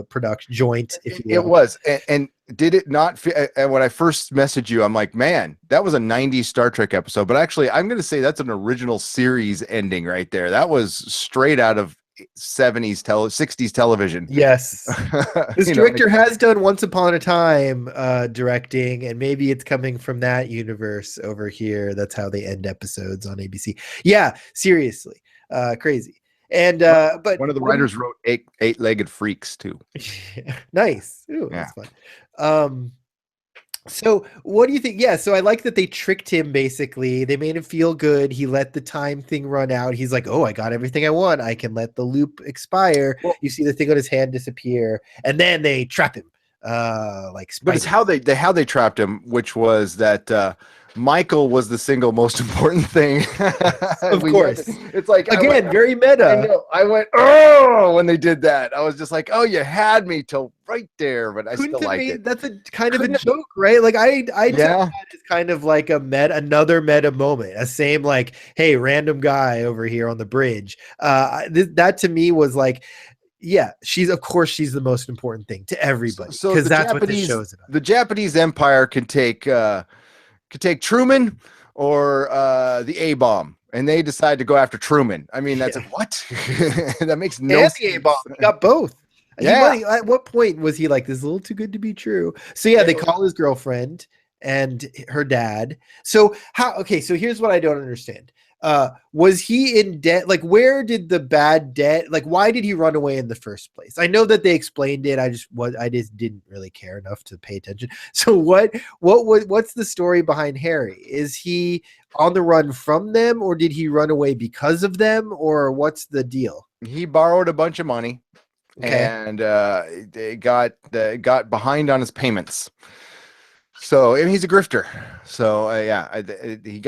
Speaker 1: production joint, if you will.
Speaker 2: It was. And did it not and when I first messaged you, I'm like, man, that was a 90s Star Trek episode. But actually, I'm going to say that's an original series ending right there. That was straight out of 60s television.
Speaker 1: Yes. This director has done Once Upon a Time directing, and maybe it's coming from that universe over here. That's how they end episodes on ABC. Yeah, seriously. Crazy. And but
Speaker 2: one of the writers wrote Eight-Legged Freaks too.
Speaker 1: Nice. Ooh, that's fun. So what do you think? Yeah, so I like that they tricked him, basically. They made him feel good. He let the time thing run out. He's like, oh, I got everything I want. I can let the loop expire. Well, you see the thing on his hand disappear, and then they trap him. But
Speaker 2: it's how they trapped him, which was that Michael was the single most important thing.
Speaker 1: Of course.
Speaker 2: It's like,
Speaker 1: again, very meta.
Speaker 2: I went, oh, when they did that. I was just like, oh, you had me till right there, but I still liked it.
Speaker 1: That's a kind of a joke, right? Like I take that as kind of like another meta moment. A same like, hey, random guy over here on the bridge. That to me was like, yeah, she's the most important thing to everybody, because that's what this show's about.
Speaker 2: The Japanese Empire could take Truman or the A-bomb, and they decide to go after Truman. I mean, that's what? That makes no sense.
Speaker 1: The A-bomb. We got both. Yeah. At what point was he like, this is a little too good to be true? So yeah, they call his girlfriend and her dad. So so here's what I don't understand. Was he in debt? Like, where did the bad debt, like, why did he run away in the first place? I know that they explained it. I just didn't really care enough to pay attention. So what's the story behind Harry? Is he on the run from them, or did he run away because of them, or what's the deal?
Speaker 2: He borrowed a bunch of money, and they got behind on his payments. So he's a grifter. So he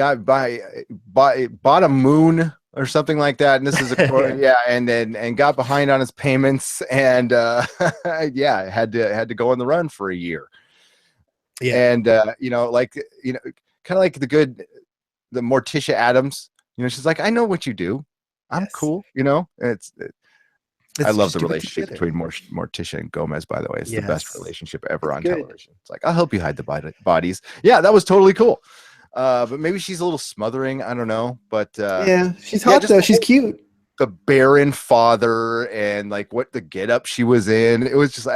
Speaker 2: bought a moon or something like that, and this is and got behind on his payments, and had to go on the run for a year. Yeah, and kind of like the Morticia Addams. She's like, I know what you do. I'm cool. I love the relationship between Morticia and Gomez, by the way. It's the best relationship ever on television. It's like, I'll help you hide the bodies. Yeah, that was totally cool. But maybe she's a little smothering. I don't know. But
Speaker 1: she's hot though. She's cute.
Speaker 2: The barren father and like what the getup she was in. It was just,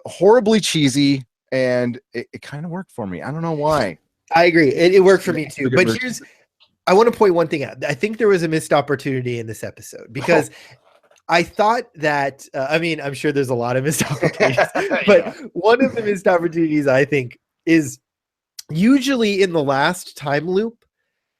Speaker 2: horribly cheesy, and it kind of worked for me. I don't know why.
Speaker 1: I agree. It worked for me too. But I want to point one thing out. I think there was a missed opportunity in this episode, because I thought that, I'm sure there's a lot of missed opportunities, but one of the missed opportunities, I think, is usually in the last time loop,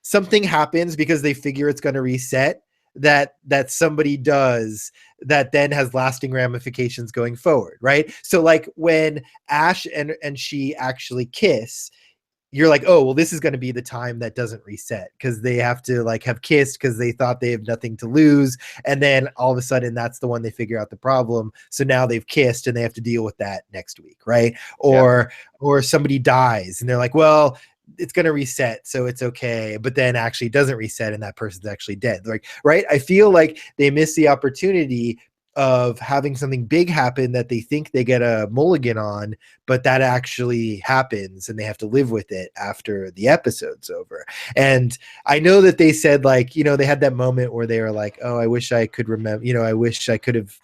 Speaker 1: something happens because they figure it's going to reset that somebody does that then has lasting ramifications going forward, right? So like when Ash and she actually kiss, you're like, oh, well, this is going to be the time that doesn't reset because they have to like have kissed because they thought they have nothing to lose. And then all of a sudden that's the one they figure out the problem. So now they've kissed and they have to deal with that next week. Right. Or somebody dies and they're like, well, it's going to reset. So it's okay. But then actually doesn't reset and that person's actually dead. Like, right. I feel like they miss the opportunity of having something big happen that they think they get a mulligan on, but that actually happens and they have to live with it after the episode's over. And I know that they said like, you know, they had that moment where they were like, oh, I wish I could remember, you know, I wish I could have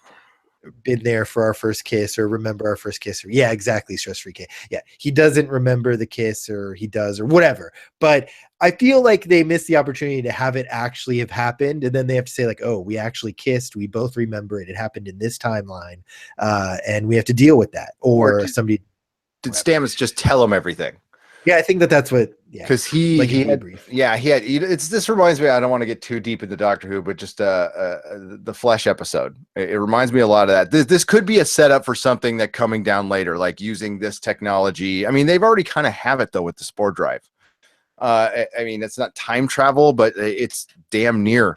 Speaker 1: been there for our first kiss or remember our first kiss, or yeah, exactly, stress-free kiss. Yeah, he doesn't remember the kiss, or he does, or whatever. But I feel like they missed the opportunity to have it actually have happened, and then they have to say like, oh, we actually kissed, we both remember it, it happened in this timeline, and we have to deal with that. Or somebody
Speaker 2: did Stamets just tell him everything?
Speaker 1: Yeah, I think that's what. Yeah,
Speaker 2: because he had. It's this reminds me. I don't want to get too deep into Doctor Who, but just the Flesh episode. It reminds me a lot of that. This could be a setup for something that coming down later, like using this technology. I mean, they've already kind of have it though with the Spore Drive. I mean, it's not time travel, but it's damn near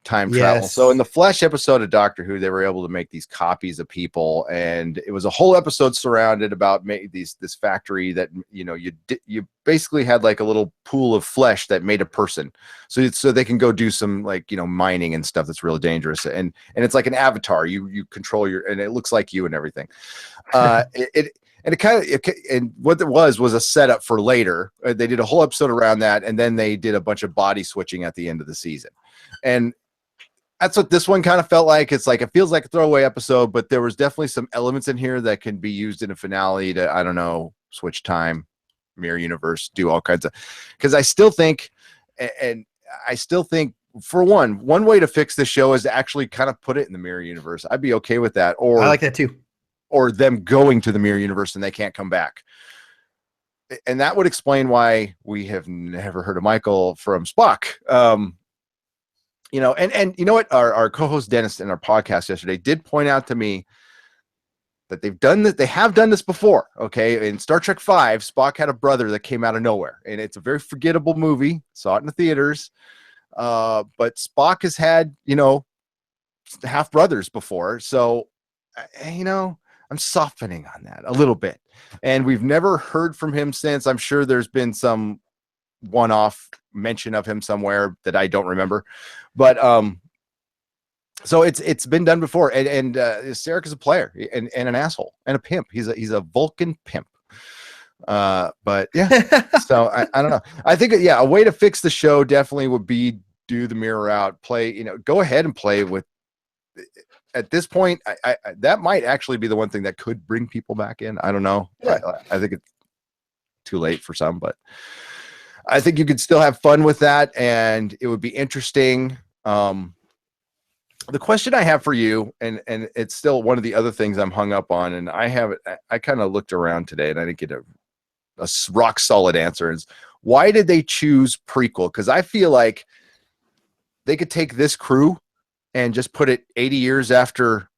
Speaker 2: time travel. So in the Flesh episode of Doctor Who, they were able to make these copies of people, and it was a whole episode surrounded about this factory that, you know, you basically had like a little pool of flesh that made a person, so they can go do some, like, you know, mining and stuff that's really dangerous, and it's like an avatar. You control and it looks like you and everything. And what it was a setup for later. They did a whole episode around that, and then they did a bunch of body switching at the end of the season, and that's what this one kind of felt like. It's like, it feels like a throwaway episode, but there was definitely some elements in here that can be used in a finale to, I don't know, switch time, mirror universe, do all kinds of, because I still think, for one way to fix this show is to actually kind of put it in the mirror universe. I'd be okay with that. Or
Speaker 1: I like that too.
Speaker 2: Or them going to the mirror universe and they can't come back. And that would explain why we have never heard of Michael from Spock. You know, and you know what? Our co-host Dennis in our podcast yesterday did point out to me that they've done that. They have done this before. Okay. In Star Trek V, Spock had a brother that came out of nowhere, and it's a very forgettable movie. Saw it in the theaters. But Spock has had, you know, half brothers before. So, you know, I'm softening on that a little bit, and we've never heard from him since. I'm sure there's been some one-off mention of him somewhere that I don't remember, but so it's been done before, and Sarek is a player and an asshole and a pimp. He's a Vulcan pimp. But yeah, so I don't know. I think a way to fix the show definitely would be do the mirror out, play, you know, go ahead and play with. At this point, I that might actually be the one thing that could bring people back in. I don't know. Yeah. I think it's too late for some, but I think you could still have fun with that, and it would be interesting. The question I have for you, and it's still one of the other things I'm hung up on, and I kind of looked around today, and I didn't get a rock solid answer. Is why did they choose Prequel? Because I feel like they could take this crew and just put it 80 years after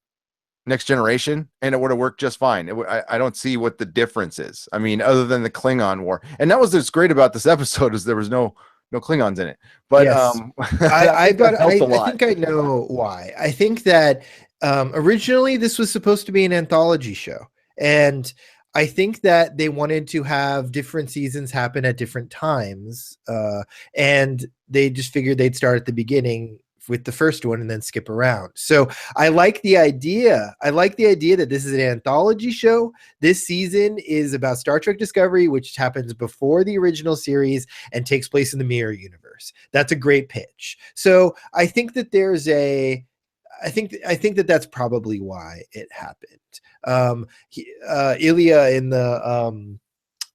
Speaker 2: Next Generation, and it would have worked just fine. I don't see what the difference is. I mean, other than the Klingon War, and that was what's great about this episode is there was no Klingons in it. But yes.
Speaker 1: I think I know why. I think that originally this was supposed to be an anthology show, and I think that they wanted to have different seasons happen at different times, and they just figured they'd start at the beginning with the first one and then skip around. So I like the idea. I like the idea that this is an anthology show. This season is about Star Trek Discovery, which happens before the original series and takes place in the mirror universe. That's a great pitch. So I think that I think that that's probably why it happened. Ilya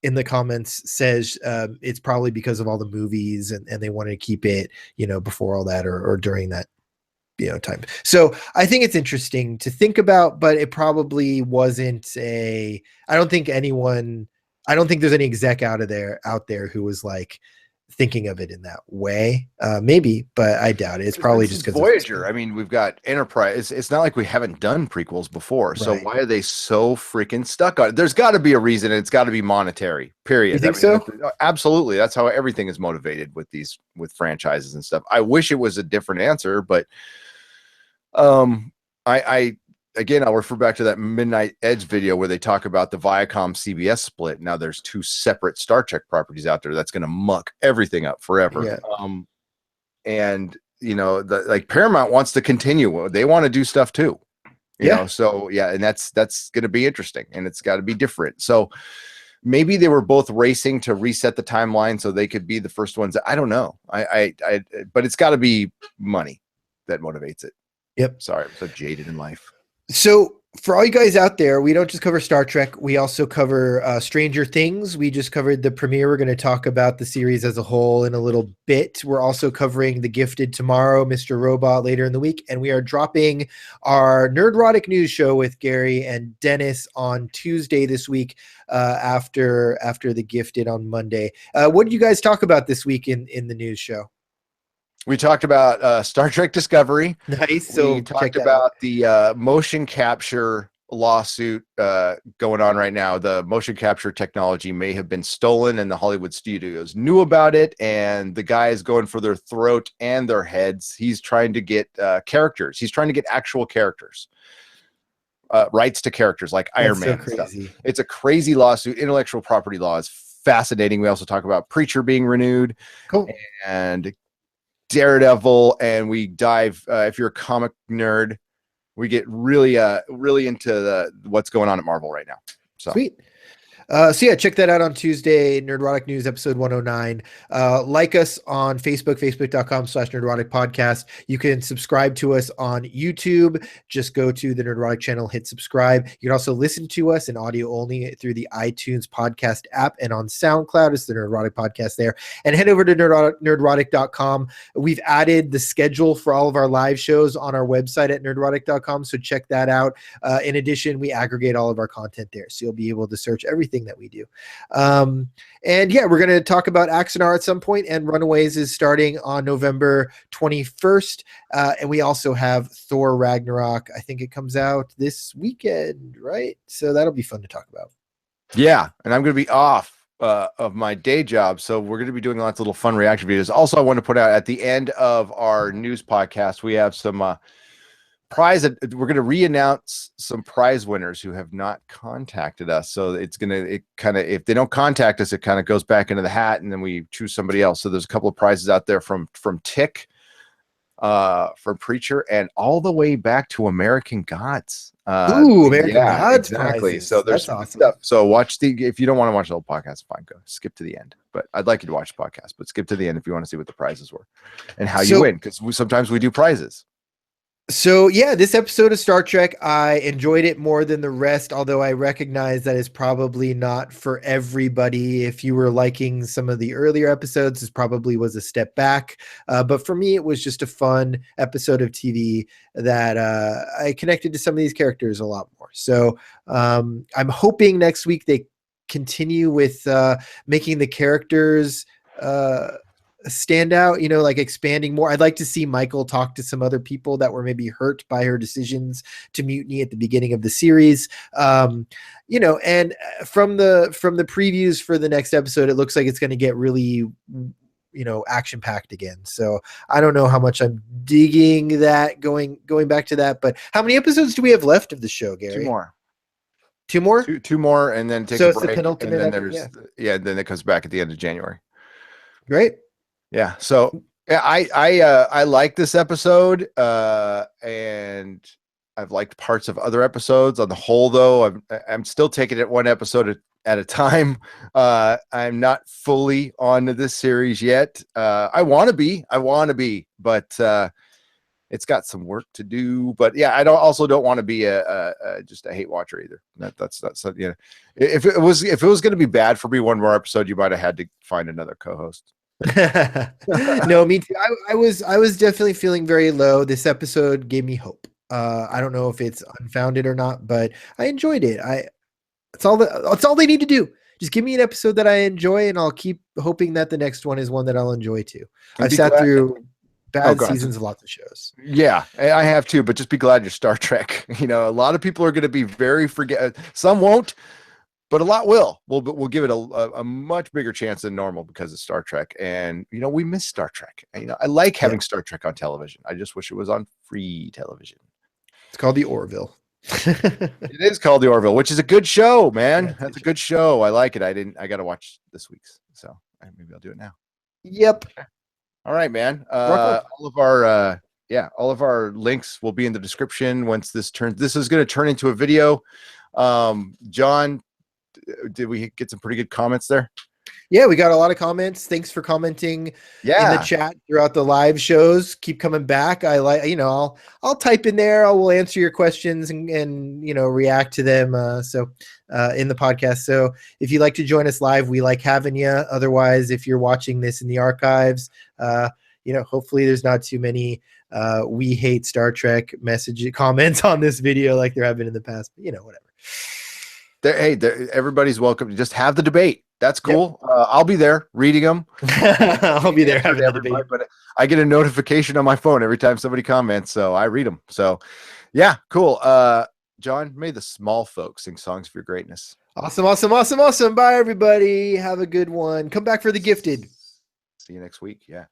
Speaker 1: in the comments says it's probably because of all the movies and they want to keep it, you know, before all that or during that, you know, time. So I think it's interesting to think about, but it probably wasn't I don't think there's any exec out there who was like, thinking of it in that way. Maybe, but I doubt it. It's probably just because
Speaker 2: Voyager. I mean, we've got Enterprise. It's not like we haven't done prequels before. So
Speaker 1: Right.
Speaker 2: why are they so freaking stuck on it? There's got to be a reason, and it's got to be monetary. Period.
Speaker 1: You think so?
Speaker 2: Absolutely. That's how everything is motivated with franchises and stuff. I wish it was a different answer, but I again, I'll refer back to that Midnight Edge video where they talk about the Viacom CBS split. Now there's two separate Star Trek properties out there that's going to muck everything up forever.
Speaker 1: Yeah.
Speaker 2: And like Paramount wants to continue. They want to do stuff too. You know, so yeah, and that's going to be interesting, and it's got to be different. So maybe they were both racing to reset the timeline so they could be the first ones. I don't know. But it's got to be money that motivates it.
Speaker 1: Yep.
Speaker 2: Sorry, I'm so jaded in life.
Speaker 1: So for all you guys out there, we don't just cover Star Trek. We also cover Stranger Things. We just covered the premiere. We're going to talk about the series as a whole in a little bit. We're also covering The Gifted tomorrow, Mr. Robot later in the week. And we are dropping our Nerdrotic news show with Gary and Dennis on Tuesday this week after The Gifted on Monday. What did you guys talk about this week in the news show?
Speaker 2: We talked about Star Trek Discovery.
Speaker 1: Nice. So
Speaker 2: we talked about the motion capture lawsuit going on right now. The motion capture technology may have been stolen, and the Hollywood studios knew about it. And the guy is going for their throat and their heads. He's trying to get characters. He's trying to get actual characters. Rights to characters like Iron Man and stuff. It's a crazy lawsuit. Intellectual property law is fascinating. We also talk about Preacher being renewed.
Speaker 1: Cool.
Speaker 2: And Daredevil, and we dive if you're a comic nerd, we get really into what's going on at Marvel right now. So
Speaker 1: sweet. So yeah, check that out on Tuesday, Nerdrotic News episode 109. Like us on Facebook, facebook.com/Nerdrotic Podcast. You can subscribe to us on YouTube. Just go to the Nerdrotic channel, hit subscribe. You can also listen to us in audio only through the iTunes podcast app and on SoundCloud. It's the Nerdrotic Podcast there. And head over to nerdrotic.com. We've added the schedule for all of our live shows on our website at nerdrotic.com. So check that out. In addition, we aggregate all of our content there. So you'll be able to search everything that we do. And yeah, we're going to talk about Axanar at some point, and Runaways is starting on November 21st. And we also have Thor Ragnarok. I think it comes out this weekend, right? So that'll be fun to talk about.
Speaker 2: Yeah. And I'm going to be off of my day job. So we're going to be doing lots of little fun reaction videos. Also, I want to put out at the end of our news podcast, we have some prize. We're going to re-announce some prize winners who have not contacted us. So it's going to, if they don't contact us, it kind of goes back into the hat, and then we choose somebody else. So there's a couple of prizes out there from Tick, from Preacher, and all the way back to American Gods.
Speaker 1: American Gods,
Speaker 2: exactly.
Speaker 1: Prizes.
Speaker 2: So there's
Speaker 1: awesome
Speaker 2: stuff. So if you don't want to watch the whole podcast, fine, go skip to the end. But I'd like you to watch the podcast, but skip to the end if you want to see what the prizes were and how you win, because sometimes we do prizes.
Speaker 1: So yeah, this episode of Star Trek, I enjoyed it more than the rest, although I recognize that it's probably not for everybody. If you were liking some of the earlier episodes, this probably was a step back. But for me, it was just a fun episode of TV that I connected to some of these characters a lot more. So I'm hoping next week they continue with making the characters stand out, like expanding more. I'd like to see Michael talk to some other people that were maybe hurt by her decisions to mutiny at the beginning of the series. And from the previews for the next episode, it looks like it's going to get really action packed again. So I don't know how much I'm digging that going back to that, but how many episodes do we have left of the show, Gary? Two more,
Speaker 2: two more, and then take
Speaker 1: so
Speaker 2: a
Speaker 1: it's
Speaker 2: break,
Speaker 1: the penultimate,
Speaker 2: and then then it comes back at the end of January.
Speaker 1: Great.
Speaker 2: Yeah. So yeah, I like this episode, and I've liked parts of other episodes. On the whole, though, I'm still taking it one episode at a time. I'm not fully on this series yet. I want to be, but it's got some work to do. But yeah, I don't want to be just a hate watcher either. That's if it was going to be bad for me one more episode, you might have had to find another co-host.
Speaker 1: No, me too. I was definitely feeling very low. This episode gave me hope. I don't know if it's unfounded or not, but I enjoyed it. It's all they need to do. just give me an episode that I enjoy, and I'll keep hoping that the next one is one that I'll enjoy too.
Speaker 2: And
Speaker 1: I've
Speaker 2: be
Speaker 1: sat
Speaker 2: glad-
Speaker 1: through bad
Speaker 2: God.
Speaker 1: seasons of lots of shows.
Speaker 2: Yeah, I have too, but just be glad you're Star Trek. You know, a lot of people are going to be very some won't, but a lot will. We'll give it a much bigger chance than normal because of Star Trek. And you know, we miss Star Trek. And, you know, I like having Star Trek on television. I just wish it was on free television.
Speaker 1: It's called the Orville.
Speaker 2: It is called the Orville, which is a good show, man.
Speaker 1: Yeah,
Speaker 2: That's a good show. I like it. I got to watch this week's, so maybe I'll do it now.
Speaker 1: Yep.
Speaker 2: All right, man. All of our links will be in the description once this is going to turn into a video. John, did we get some pretty good comments there?
Speaker 1: Yeah, we got a lot of comments. Thanks for commenting in the chat throughout the live shows. Keep coming back. I like, you know, I'll type in there. I will answer your questions and you know, react to them. In the podcast. So if you'd like to join us live, we like having you. Otherwise, if you're watching this in the archives, you know, hopefully there's not too many we hate Star Trek comments on this video like there have been in the past. But, you know, whatever.
Speaker 2: Everybody's welcome to just have the debate. That's cool. Yep. I'll be there reading them.
Speaker 1: I'll be there having the debate.
Speaker 2: But I get a notification on my phone every time somebody comments, so I read them. So, yeah, cool. John, may the small folks sing songs for your greatness.
Speaker 1: Awesome, awesome, awesome, awesome. Bye, everybody. Have a good one. Come back for the gifted.
Speaker 2: See you next week. Yeah.